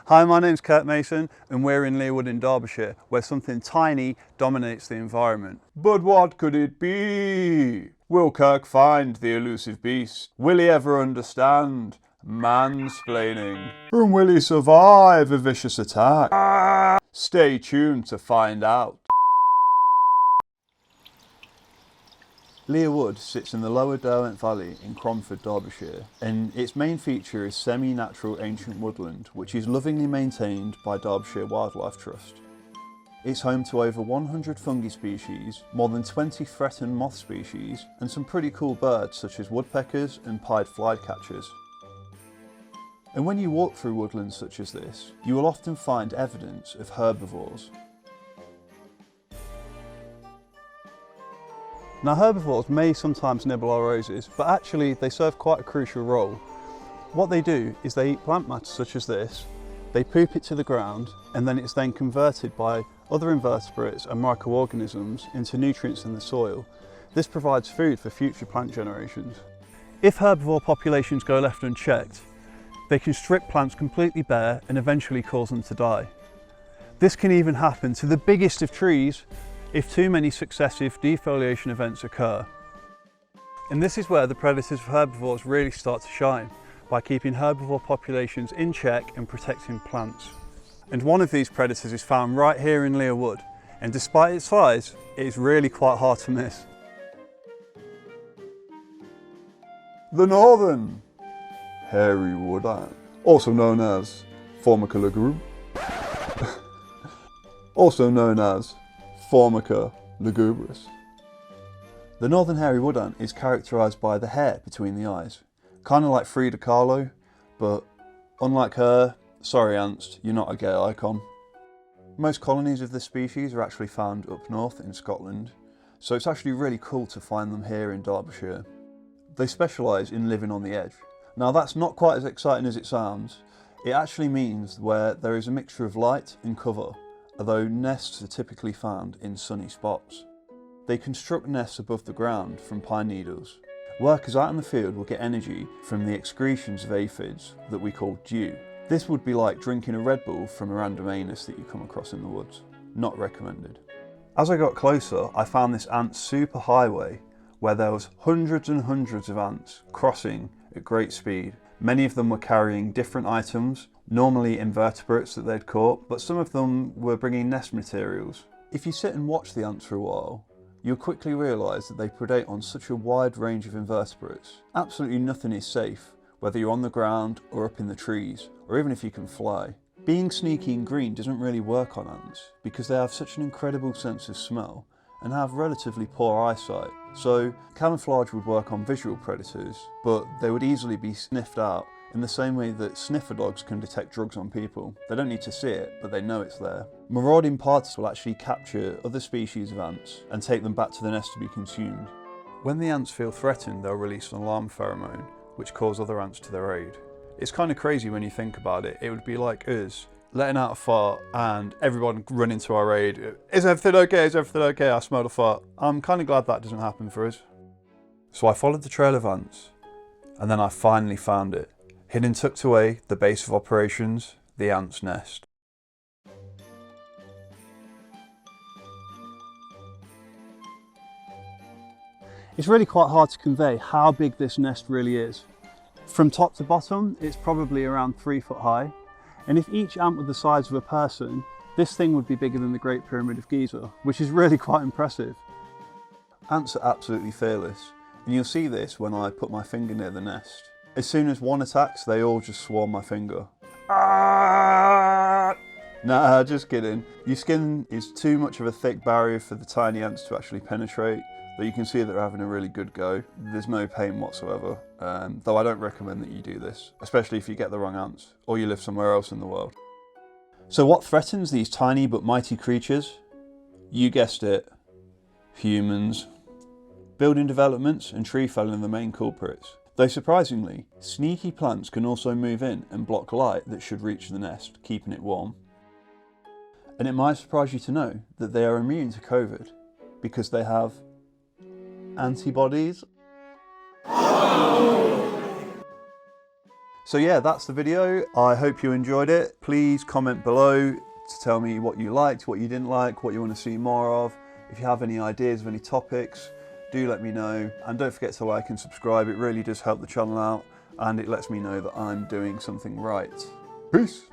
Hi, my name's Kirk Mason and we're in Lea Wood in Derbyshire, where something tiny dominates the environment. But what could it be? Will Kirk find the elusive beast? Will he ever understand mansplaining? And will he survive a vicious attack? Stay tuned to find out. Lea Wood sits in the lower Derwent Valley in Cromford, Derbyshire, and its main feature is semi-natural ancient woodland, which is lovingly maintained by Derbyshire Wildlife Trust. It's home to over 100 fungi species, more than 20 threatened moth species, and some pretty cool birds such as woodpeckers and pied flycatchers. And when you walk through woodlands such as this, you will often find evidence of herbivores. Now, herbivores may sometimes nibble our roses, but actually they serve quite a crucial role. What they do is they eat plant matter such as this, they poop it to the ground, and then it's then converted by other invertebrates and microorganisms into nutrients in the soil. This provides food for future plant generations. If herbivore populations go left unchecked, they can strip plants completely bare and eventually cause them to die. This can even happen to the biggest of trees if too many successive defoliation events occur. And this is where the predators of herbivores really start to shine, by keeping herbivore populations in check and protecting plants. And one of these predators is found right here in Lea Wood, and despite its size, it is really quite hard to miss. The northern hairy wood ant, also known as Formica lugubre, also known as Formica lugubris. The northern hairy wood ant is characterised by the hair between the eyes, kind of like Frida Kahlo, but unlike her, sorry ants, you're not a gay icon. Most colonies of this species are actually found up north in Scotland, so it's actually really cool to find them here in Derbyshire. They specialise in living on the edge. Now that's not quite as exciting as it sounds. It actually means where there is a mixture of light and cover, although nests are typically found in sunny spots. They construct nests above the ground from pine needles. Workers out in the field will get energy from the excretions of aphids that we call dew. This would be like drinking a Red Bull from a random anus that you come across in the woods. Not recommended. As I got closer, I found this ant super highway where there was hundreds and hundreds of ants crossing at great speed. Many of them were carrying different items, normally invertebrates that they'd caught, but some of them were bringing nest materials. If you sit and watch the ants for a while, you'll quickly realise that they predate on such a wide range of invertebrates. Absolutely nothing is safe, whether you're on the ground or up in the trees, or even if you can fly. Being sneaky and green doesn't really work on ants, because they have such an incredible sense of smell and have relatively poor eyesight. So camouflage would work on visual predators, but they would easily be sniffed out in the same way that sniffer dogs can detect drugs on people. They don't need to see it, but they know it's there. Marauding parties will actually capture other species of ants and take them back to the nest to be consumed. When the ants feel threatened, they'll release an alarm pheromone, which calls other ants to their aid. It's kind of crazy when you think about it. It would be like us letting out a fart and everyone running to our aid. Is everything okay? Is everything okay? I smelled a fart. I'm kind of glad that doesn't happen for us. So I followed the trail of ants, and then I finally found it. Hidden tucked away, the base of operations, the ant's nest. It's really quite hard to convey how big this nest really is. From top to bottom, it's probably around 3 foot high. And if each ant were the size of a person, this thing would be bigger than the Great Pyramid of Giza, which is really quite impressive. Ants are absolutely fearless, and you'll see this when I put my finger near the nest. As soon as one attacks, they all just swarm my finger. Nah, just kidding. Your skin is too much of a thick barrier for the tiny ants to actually penetrate, though you can see that they're having a really good go. There's no pain whatsoever, though I don't recommend that you do this, especially if you get the wrong ants, or you live somewhere else in the world. So what threatens these tiny but mighty creatures? You guessed it, humans. Building developments and tree felling are the main culprits. Though surprisingly, sneaky plants can also move in and block light that should reach the nest, keeping it warm. And it might surprise you to know that they are immune to COVID because they have antibodies. So yeah, that's the video. I hope you enjoyed it. Please comment below to tell me what you liked, what you didn't like, what you want to see more of. If you have any ideas of any topics, do let me know. And don't forget to like and subscribe. It really does help the channel out and it lets me know that I'm doing something right. Peace.